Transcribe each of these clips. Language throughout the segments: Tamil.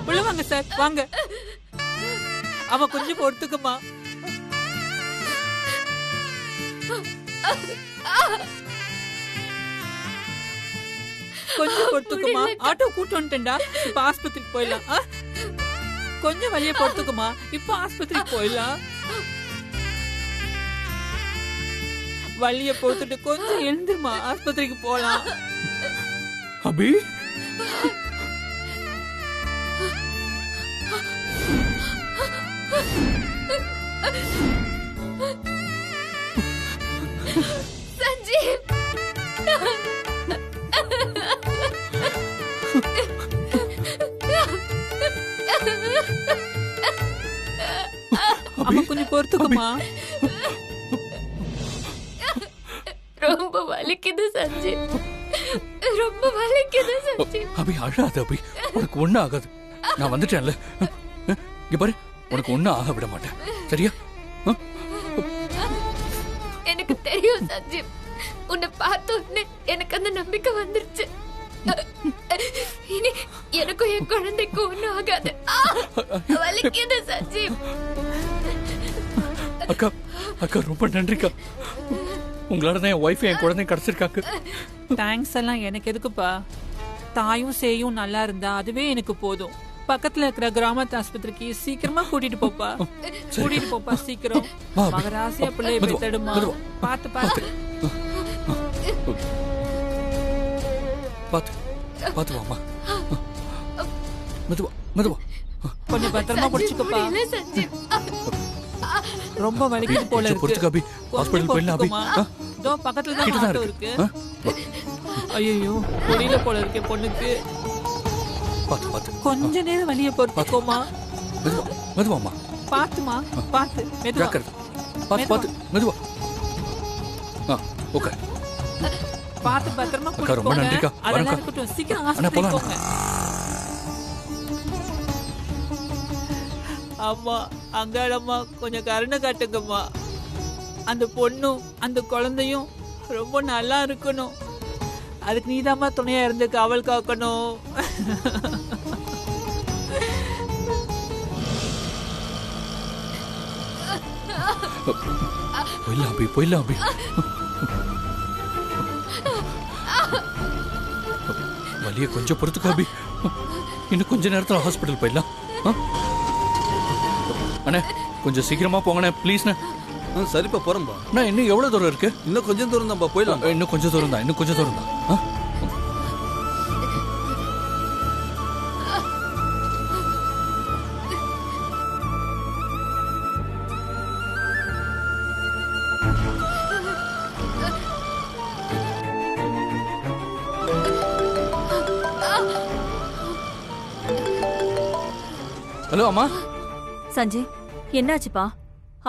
உள்ள வாங்க சார், வாங்க. அவ கொஞ்சம் பொறுத்துக்குமா. கொஞ்சம் பொறுத்துக்குமா. ஆட்டோ கூட்டு வந்துட்டேன்டா. இப்ப ஆஸ்பத்திரிக்கு போயிடலாம். கொஞ்சம் வழிய பொறுத்துக்குமா. இப்ப ஆஸ்பத்திரிக்கு போயிடலாம். வழிய பொறுத்துட்டு கொஞ்சம் எழுந்துருமா. ஆஸ்பத்திரிக்கு போலாம். அபி சஞ்சீவ், அம்மா கொஞ்சம் பொறுத்துக்குமா. ரொம்ப வலிக்குது சஞ்சீவ், ரொம்ப வலிக்குது சஞ்சீவ். அபி அழாத அபி, உனக்கு ஒண்ணும் ஆகாது. நான் வந்துட்டேன்ல. இங்க பாரு, உனக்கு ஒண்ணும் ஆக விட மாட்டேன், சரியா? எனக்கு தெரியும் சஞ்சீவ், உன்னை பார்த்த உடனே எனக்கு அந்த நம்பிக்கை வந்துருச்சு. இனி எனக்கும் என் குழந்தைக்கும் ஒண்ணும் ஆகாது. வலிக்குது சஞ்சீவ். அக்கா அக்கா ரொம்ப நன்றிக்கா. உங்களாலதான் என் ஒய்ஃப் என் குழந்தைய கிடைச்சிருக்காங்க. தேங்க்ஸ் எல்லாம் எனக்கு எதுக்குப்பா. தாயும் சேயும் நல்லா இருந்தா அதுவே எனக்கு போதும். பக்கத்துல இருக்கிற கிராமத்து ஆஸ்பத்திரிக்கு சீக்கிரமா கூட்டிட்டு போப்பா. கூட்டிட்டு போப்பா சீக்கிரம். மகராசியா பிள்ளைய பெத்தடுமா. பாத்து பாத்து பாத்து பாத்து வாமா. மெதுவா மெதுவா. கொஞ்சம் பத்திரமா பிடிச்சுக்கப்பா. ரொம்ப வலிக்குது போல இருக்கு. பொறுத்துக்க அபி, ஹாஸ்பிடல் போயிடலாம் அபி. இதோ பக்கத்துல தான் ஆட்டோ இருக்கு. ஐயோ புரியல போல இருக்கு பொண்ணுக்கு. பாத்து பாத்து. கொஞ்ச நேரம் வலிய பொறுத்துக்கோமா. மெதுவா மெதுவாமா. பாத்துமா பாத்து மெதுவா. பாத்து பாத்து மெதுவா. ஓகே. பாத்து பத்திரமா அக்கா ரொம்ப நன்றிக்கா. அதெல்லாம் இருக்கட்டும், சீக்கிரம் ஆஸ்பத்திரிக்கு போங்க. அம்மா அங்காளம்மா கொஞ்சம் கருணை காட்டுங்கம்மா. அந்த பொண்ணும் அந்த குழந்தையும் ரொம்ப நல்லா இருக்கணும். அதுக்கு நீதாம்மா துணையா இருந்து காவல் காக்கணும். போயிடலாம் அபி, போயிடலாம் அபி. வலிய கொஞ்சம் பொறுத்துக்க அபி. இன்னும் கொஞ்ச நேரத்துல ஹாஸ்பிடல் போயிடலாம். அண்ணே கொஞ்சம் சீக்கிரமா போங்கண்ணே ப்ளீஸ்ண்ணே. சரிப்பா போறோம்பா. நான் இன்னும் எவ்வளவு தூரம் இருக்கு? இன்னும் கொஞ்சம் தூரம் தான்ப்பா, போயிடலாம். இன்னும் கொஞ்சம் தூரம் தான், இன்னும் கொஞ்சம் தூரம் தான். ஹலோ அம்மா. சஞ்சய் என்னாச்சுப்பா?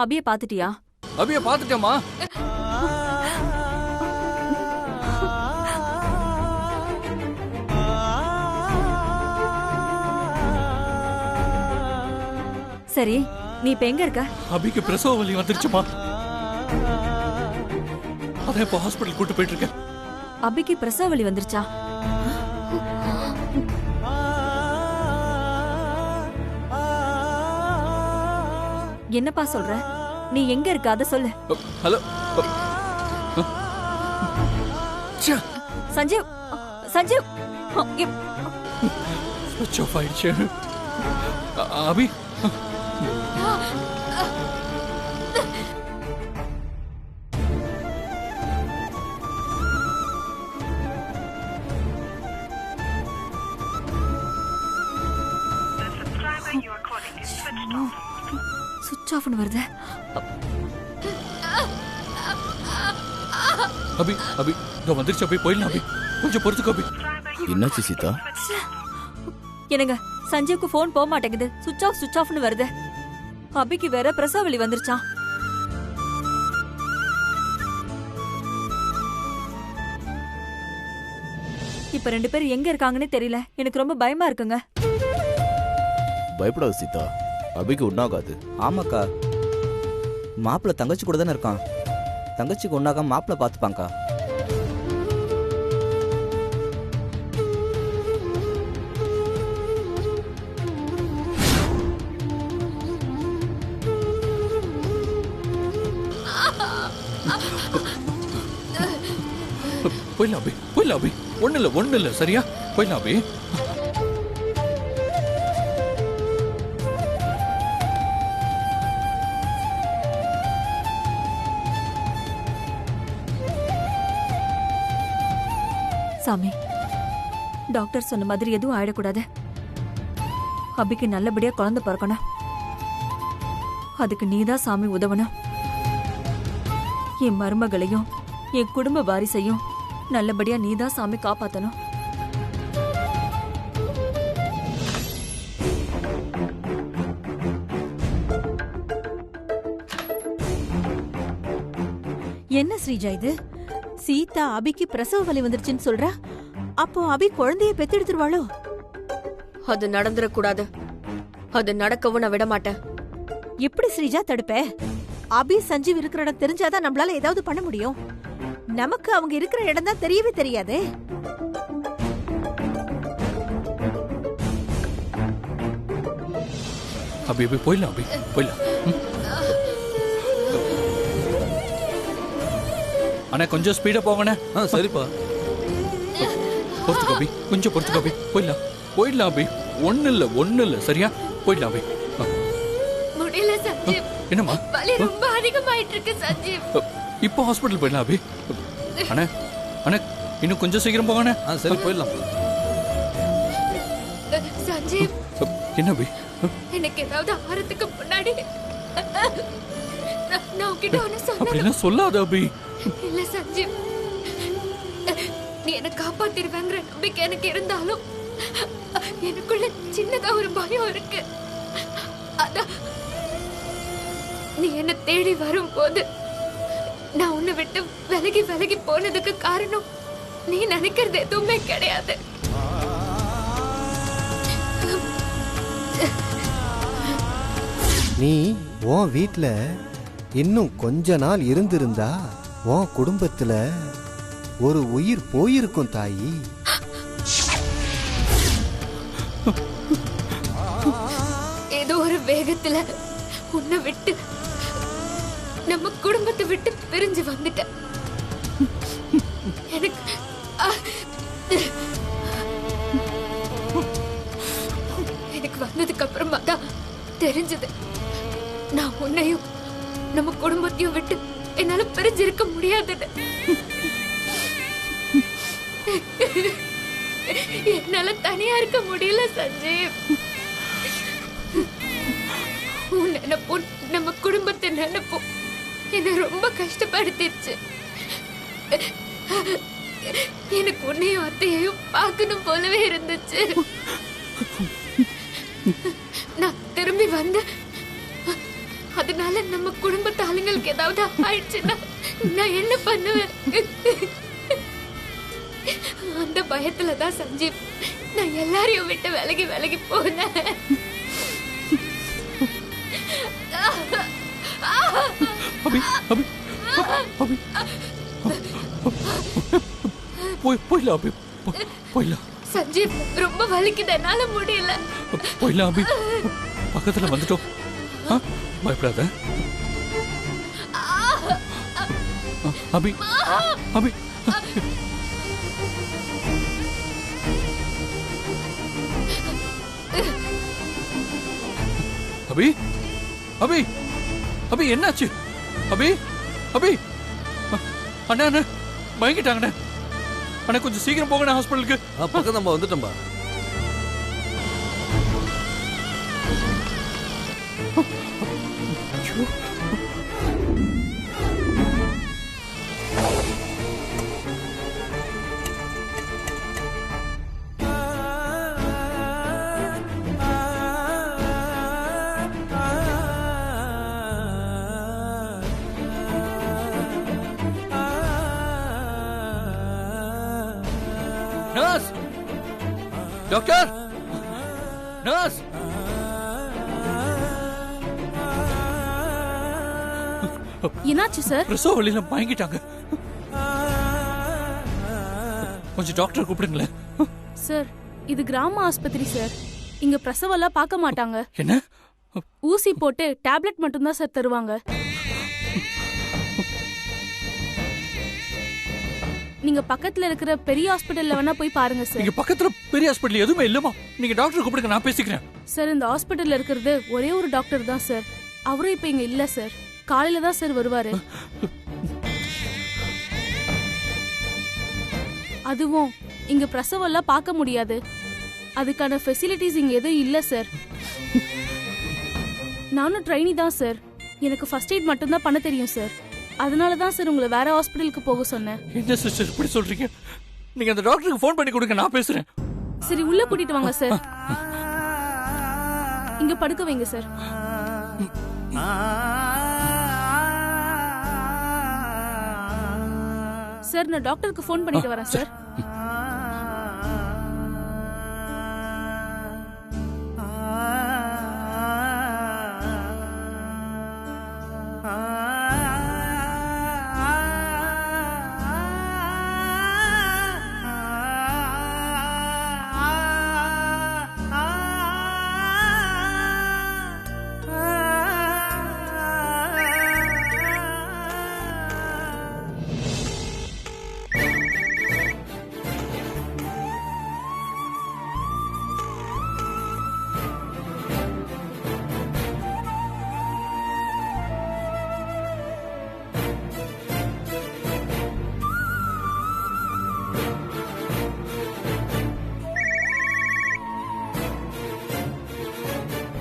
அபிய பாத்துட்டியா? அபிய பாத்துட்டேம்மா. சரி நீ இப்ப எங்க இருக்க? அபிக்கு பிரசவ வலி வந்துருச்சுமா. அதான் இப்ப ஹாஸ்பிடல் கூட்டு போயிட்டு இருக்கேன். அபிக்கு பிரசவ வலி வந்துருச்சா? என்னப்பா சொல்ற? நீ எங்க இருக்க அத சொல்லு. ஹலோ சஞ்சீவ், சஞ்சீவ் ஸ்விட்ச் ஆஃப் ஆயிடுச்சு. அபி சுவிட்ச் ஆஃப்னு வருது. அபி அபி இதோ வந்துருச்சு அபி, போயிடலாம் அபி. கொஞ்சம் பொறுத்துக்க அபி. என்னாச்சு சீதா? என்னங்க சஞ்சீவ்க்கு போன் போக மாட்டேங்குது. சுவிட்ச் ஆஃப்னு வருது. அபிக்கு வேற பிரசவ வலி வந்துருச்சாம். இப்ப ரெண்டு பேரும் எங்க இருக்காங்கன்னு தெரியல. எனக்கு ரொம்ப பயமா இருக்குங்க. பயப்படாத சீதா, அபிக்கு ஒண்ணாகாது. ஆமாக்கா, மாப்பிள்ள தங்கச்சி கூட தானே இருக்கான். தங்கச்சிக்கு ஒண்ணாக மாப்பிள்ள பாத்துப்பாங்கக்கா. போயிடலாம் அபி, போயிடலாம் அபி. ஒண்ணு இல்ல சரியா? போயிடலாம் அபி. சாமி, டாக்டர் சொன்ன மாதிரி எதுவும் ஆயிடக்கூடாது. அபிக்கு நல்லபடியா குழந்தை பிறக்கணும். அதுக்கு நீதான் சாமி உதவணும். என் மருமகளையும் என் குடும்ப வாரிசையும் நல்லபடியா நீதான் சாமி காப்பாத்தணும். என்ன ஸ்ரீஜா இது? சீதா அபிக்கு பிரசவ வலி வந்துருச்சுன்னு சொல்றா. அப்போ அபி குழந்தைய பெத்தெடுத்துருவாளோ? அது நடந்துடக்கூடாது. அது நடக்கவும் நான் விட மாட்டேன். எப்படி ஸ்ரீஜா தடுப்ப? அபி சஞ்சீவ் இருக்கிற இடம் தெரிஞ்சாதான் நம்மளால ஏதாவது பண்ண முடியும். நமக்கு அவங்க இருக்கிற இடம் தான் தெரியவே தெரியாதே. அபி அபி போயிடலாம் அபி, போயிடலாம். அண்ணா கொஞ்சம் ஸ்பீடா போங்கண்ணே. சரிப்பா. பொறுத்துக்கோ அபி, கொஞ்சம் பொறுத்துக்கோ அபி. போயிடலாம் அபி. ஒண்ணு இல்ல சரியா? போயிடலாம் அபி. முடியல சஞ்சீவ். என்னம்மா? வலி ரொம்ப அதிகமாயிட்டு இருக்கு சஞ்சீவ். இப்போ ஹாஸ்பிட்டல் போயிடலாம் அபி. அண்ணா அண்ணா இன்னும் கொஞ்சம் சீக்கிரம் போங்கண்ணே. சரி போயிடலாம். சஞ்சீவ், என்ன அபி? எனக்கு ஏதாவது ஆறதுக்கு முன்னாடி நான் உன்கிட்ட ஒண்ணு சொன்னேன். அப்படிலாம் சொல்லாத அபி. இல்ல சஞ்சீவ், நீ என்ன காப்பாத்திருவேங்கிற நம்பிக்கை எனக்கு இருந்தாலும் எனக்குள்ள சின்னதா ஒரு பயம் இருக்கு. அதான் நீ என்ன தேடி வரும்போது நான் உன்னை விட்டு விலகி விலகி போனதுக்கு காரணம் நீ நினைக்கிறது எதுவுமே கிடையாது. நீ உன் வீட்ல இன்னும் கொஞ்ச நாள் இருந்திருந்தா உன் குடும்பத்துல ஒரு உயிர் போயிருக்கும் தாயி. ஏதோ ஒரு வேகத்துல உன்னை விட்டு நம்ம குடும்பத்தை விட்டு பிரிஞ்சு வந்துட்டேன். எனக்கு எனக்கு வந்ததுக்கு அப்புறமா தான் தெரிஞ்சது நான் உன்னையும் நம்ம குடும்பத்தையும் விட்டு என்னால பிரிஞ்சு இருக்க முடியாதுன்னு. என்னால தனியா இருக்க முடியல சஞ்சீவ். உன் நினைப்பும் நம்ம குடும்பத்தை நினைப்பும் என்ன ரொம்ப கஷ்டப்படுத்திடுச்சு. எனக்கு உன்னையும் அத்தையையும் பார்க்கணும் போலவே இருந்துச்சு. நான் திரும்பி வந்த அதனால நம்ம குடும்பத்து ஆளுங்களுக்கு ஏதாவது ஆயிடுச்சுன்னா நான் என்ன பண்ணுவேன்? அந்த பயத்துலதான் சஞ்சீவ் நான் எல்லாரையும் விட்டு விலகி விலகி போனேன். அபி அபி அபி போயிடலாம் அபி, போயிடலாம். சஞ்சீவ் ரொம்ப வலிக்குது, என்னால முடியல. போயிடலாம் அபி, பக்கத்துல வந்துட்டோம். பயப்படாத அபி. அபி அபி அபி அபி என்னாச்சு? அபி அபி அண்ணா அண்ணா பயங்கிட்டாங்கண்ணே. அண்ணா கொஞ்சம் சீக்கிரம் போங்கண்ணா ஹாஸ்பிட்டலுக்கு. பக்கம் நம்ம வந்துட்டோம்பா. Nurse, doctor, nurse. என்னாச்சு சார்? பிரசவ வழியில மயங்கிட்டாங்க. கொஞ்சம் டாக்டர் கூப்பிடுங்களேன். சார் இது கிராம ஆஸ்பத்திரி சார். இங்க பிரசவம்லாம் பார்க்க மாட்டாங்க. என்ன? ஊசி போட்டு டேப்லெட் மட்டும்தான் சார் தருவாங்க. நீங்க பக்கத்துல இருக்கிற பெரிய ஹாஸ்பிடல்ல வேணா போய் பாருங்க சார். இங்க பக்கத்துல பெரிய ஹாஸ்பிடல் எதுவுமே இல்லமா. நீங்க டாக்டர் கூப்பிடுங்க, நான் பேசிக்கிறேன். சார் இந்த ஹாஸ்பிடல்ல இருக்கிறது ஒரே ஒரு டாக்டர் தான் சார். அவரும் இப்ப இங்க இல்ல சார். காலையில தான் சார் வருவாரு. அதுவும் இங்க பிரசவம் எல்லாம் பார்க்க முடியாது. அதுக்கான ஃபெசிலிட்டிஸ் இங்க எதுவும் இல்ல சார். நானும் ட்ரைனி தான் சார். எனக்கு ஃபர்ஸ்ட் எய்ட் மட்டும் தான் பண்ண தெரியும் சார். அதனால தான் சார் உங்களை வேற ஹாஸ்பிடலுக்கு போக சொன்னேன். என்ன சிஸ்டர் இப்படி சொல்றீங்க? நீங்க அந்த டாக்டருக்கு ஃபோன் பண்ணி கொடுங்க, நான் பேசுறேன். சரி உள்ள கூட்டிட்டு வாங்க சார். இங்க படுக்க வைங்க சார். சார் நான் டாக்டருக்கு ஃபோன் பண்ணிட்டு வரேன் சார்.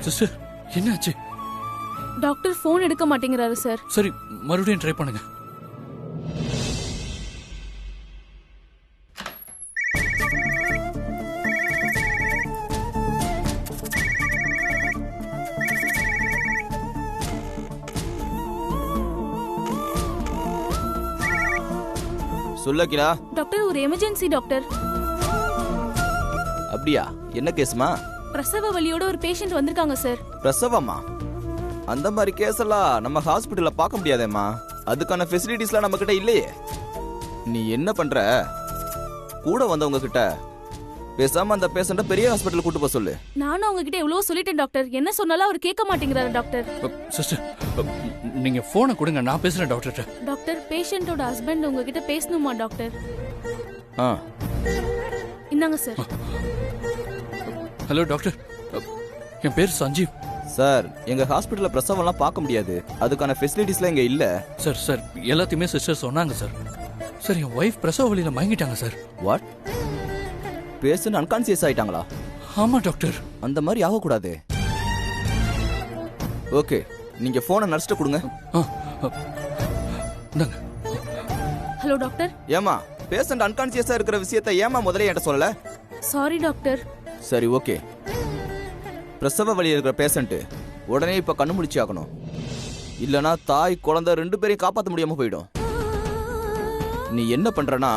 சிஸ்டர் என்னாச்சு? டாக்டர் ஃபோன் எடுக்க மாட்டேங்கிறாரு சார். சரி மறுபடியும் ட்ரை பண்ணுங்க. சொல்லக்கிடா. டாக்டர் ஒரு எமர்ஜென்சி டாக்டர். அப்படியா? என்ன கேஸ்மா? பிரசவ வலியோட ஒரு பேஷண்ட் வந்திருக்காங்க சார். பிரசவமா? அந்த மாதிரி கேஸ் எல்லாம் நம்ம ஹாஸ்பிடல்ல பார்க்க முடியாதேம்மா. அதுக்கான ஃபெசிலிட்டிஸ்லாம் நம்ம கிட்ட இல்லையே. நீ என்ன பண்ற? கூட வந்தவங்க கிட்ட பேசாம அந்த பேஷண்ட பெரிய ஹாஸ்பிடல் கூட்டு போக சொல்லு. நானும் அவங்க கிட்ட எவ்வளவு சொல்லிட்டேன் டாக்டர். என்ன சொன்னாலும் அவர் கேட்க மாட்டேங்கிறாரு டாக்டர். சிஸ்டர் நீங்க போனை கொடுங்க, நான் பேசுறேன் டாக்டர். டாக்டர் பேஷண்டோட ஹஸ்பண்ட் உங்ககிட்ட பேசணுமா டாக்டர்? இந்தாங்க சார். ஹலோ டாக்டர், என் பேர் சஞ்சீவ் சார். எங்க ஹாஸ்பிடல்ல பிரசவம்லாம் பார்க்க முடியாது. அதுக்கான ஃபெசிலிட்டிஸ்லாம் இங்க இல்ல. சார் எல்லாத்தையுமே சிஸ்டர் சொன்னாங்க சார். சார் என் ஒய்ஃப் பிரசவ வலியில மயங்கிட்டாங்க சார். வாட்? பேஷண்ட் அன்கான்சியஸ் ஆயிட்டாங்களா? ஆமா டாக்டர். அந்த மாதிரி ஆகக்கூடாது. ஓகே, நீங்க போனை நர்ஸ்ட்ட கொடுங்க. Hello doctor. ஏமா பேஷண்ட் அன்கான்சியஸா இருக்கிற விஷயத்தை ஏமா முதல்ல என்கிட்ட சொல்லல? Sorry doctor. சரி ஓகே. பிரசவ வலி இருக்கிற பேஷண்ட் உடனே இப்ப கண்ணு முழிச்சு ஆகணும். இல்லனா தாய் குழந்தை ரெண்டு பேரையும் காப்பாற்ற முடியாம போயிடும். நீ என்ன பண்றனா,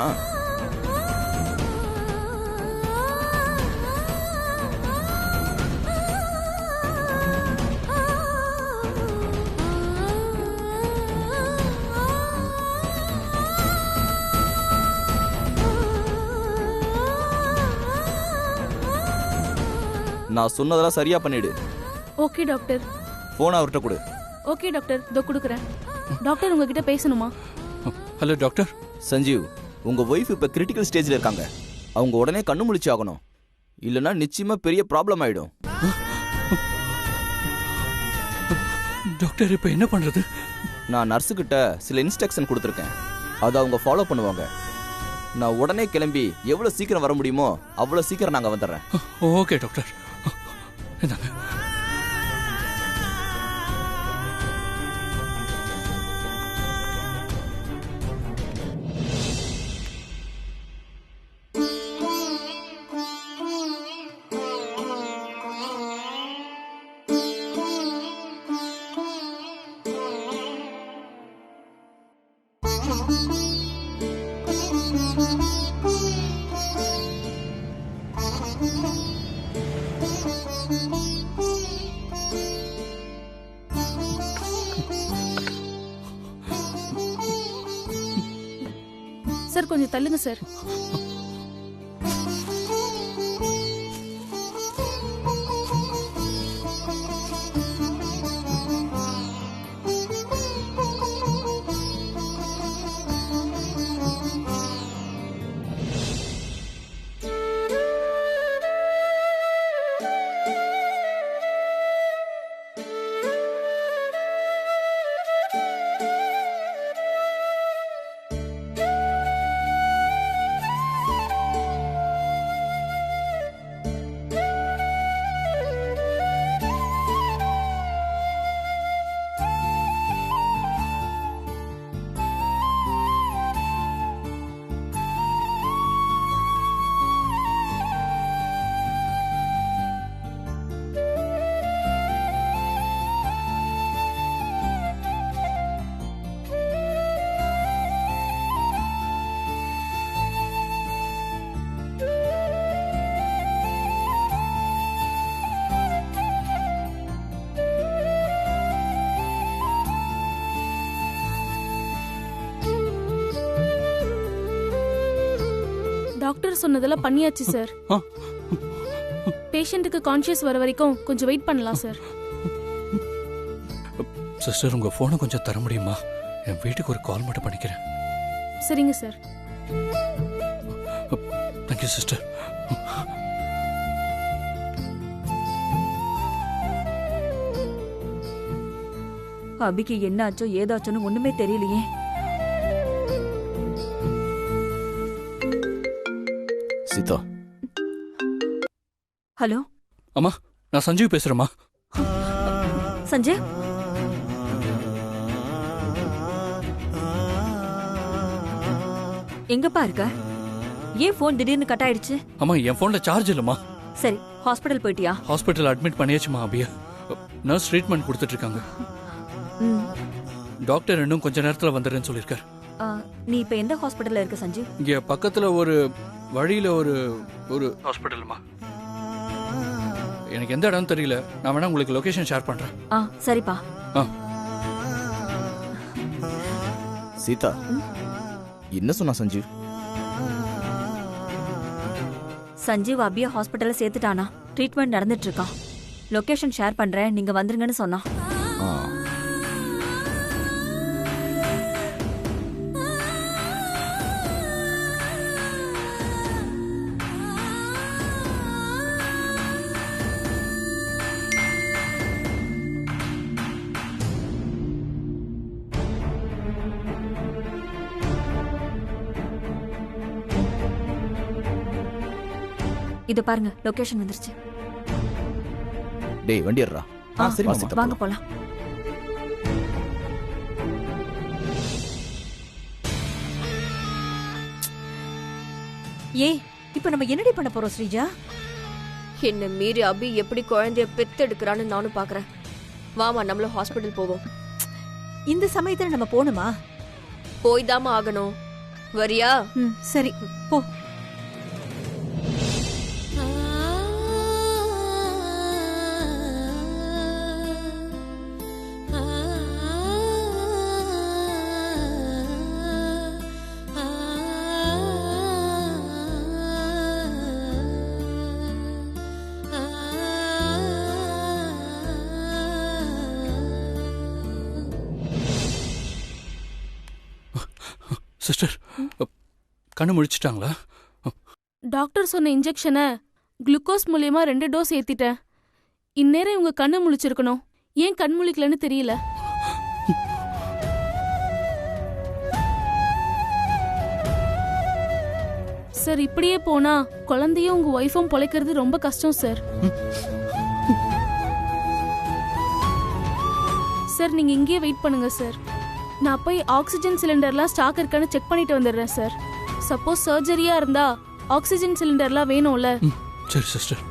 நான் சொன்னதெல்லாம் சரியா பண்ணிடு. Okay doctor. போன் அவர்கிட்ட கொடு. ஓகே டாக்டர், இதோ கொடுக்குறேன். டாக்டர் உங்ககிட்ட பேசணுமா? Hello doctor. சஞ்சீவ், உங்க ஒய்ஃப் இப்ப கிரிட்டிக்கல் ஸ்டேஜ்ல இருக்காங்க. அவங்க உடனே கண்ணு முழிச்சு ஆகணும். இல்லனா நிச்சயமா பெரிய ப்ராப்ளம் ஆயிடும். டாக்டர் இப்ப என்ன பண்றது? நான் நர்ஸு கிட்ட சில இன்ஸ்ட்ரக்ஷன் கொடுத்துருக்கேன். அதை அவங்க ஃபாலோ பண்ணுவாங்க. நான் உடனே கிளம்பி எவ்வளவு சீக்கிரம் வர முடியுமோ அவ்வளவு சீக்கிரம் நாங்க வந்துடுறேன். Okay doctor. சார் கொஞ்சம் தள்ளுங்க சார். டாக்டர் சொன்னதெல்லாம் பண்ணியாச்சு சார். பேஷண்ட்டுக்கு கான்ஷியஸ் வர வரைக்கும் கொஞ்சம் வெயிட் பண்ணலாம் சார். சிஸ்டர் உங்க போனை கொஞ்சம் தர முடியுமா? என் வீட்டுக்கு ஒரு கால் மட்டும் பண்ணிக்கிறேன். சரிங்க சார். Thank you sister. அபிக்கு என்ன ஆச்சோ ஏதாச்சோன்னு ஒண்ணுமே தெரியலையே. சீதா. ஹலோ அம்மா, நான் சஞ்சீவ் பேசுறேம்மா. சஞ்சய், எங்கப்பா இருக்க? ஏன் போன் திடீர்னு கட் ஆயிடுச்சு? அம்மா, என் போன்ல சார்ஜ் இல்லம்மா. சரி, ஹாஸ்பிடல் போயிட்டியா? ஹாஸ்பிட்டல் அட்மிட் பண்ணியாச்சுமா அபியா. நர்ஸ் ட்ரீட்மெண்ட் கொடுத்துட்டு இருக்காங்க. டாக்டர் இன்னும் கொஞ்ச நேரத்துல வந்துடுறேன்னு சொல்லியிருக்காரு. நீ இப்ப எந்த ஹாஸ்பிடல்ல இருக்க சஞ்சீவ்? இங்க பக்கத்துல ஒரு வழியில ஒரு ஹாஸ்பிட்டல்மா. எனக்கு எந்த இடம் தெரியல. நான் வேணா உங்களுக்கு லொகேஷன் ஷேர் பண்றேன். சரிப்பா. சீதா, என்ன சொன்னா சஞ்சீவ்? சஞ்சீவ் அபியா ஹாஸ்பிட்டல்ல சேர்த்துட்டானா? ட்ரீட்மெண்ட் நடந்துட்டு இருக்கான். லொகேஷன் ஷேர் பண்றேன், நீங்க வந்துருங்கன்னு சொன்னா. இது பாருங்க, லொகேஷன் வந்துருச்சு. டேய் வண்டி ஏறா. சரி வாங்க போலாம். இப்ப நம்ம என்னடி பண்ண போறோம் ஸ்ரீஜா? என்ன மீறி அபி எப்படி குழந்தைய பெத்தெடுக்கிறான்னு நானும் பாக்குறேன். வாமா, நம்மளும் ஹாஸ்பிட்டல் போவோம். இந்த சமயத்துல நம்ம போணுமா? போய்தாமா ஆகணும். வரியா? சரி போ. சிஸ்டர், கண்ணு முழிச்சிட்டாங்களா? டாக்டர் சொன்ன இன்ஜெக்ஷனை குளுக்கோஸ் மூலியமா 2 டோஸ் ஏத்திட்டேன். இந்நேரம் இவங்க கண்ணு முழிச்சிருக்கணும். ஏன் கண் முழிக்கலன்னு தெரியல. சார், இப்படியே போனா குழந்தையும் உங்க ஒய்ஃபும் பொழைக்கிறது ரொம்ப கஷ்டம் சார். சார், நீங்க இங்கேயே வெயிட் பண்ணுங்க சார். நான் போய் ஆக்சிஜன் சிலிண்டர்லாம் ஸ்டாக் இருக்கான்னு செக் பண்ணிட்டு வந்துடுறேன் சார். சப்போஸ் சர்ஜரியா இருந்தா ஆக்சிஜன் சிலிண்டர்லாம் வேணும்ல. சரி சிஸ்டர்.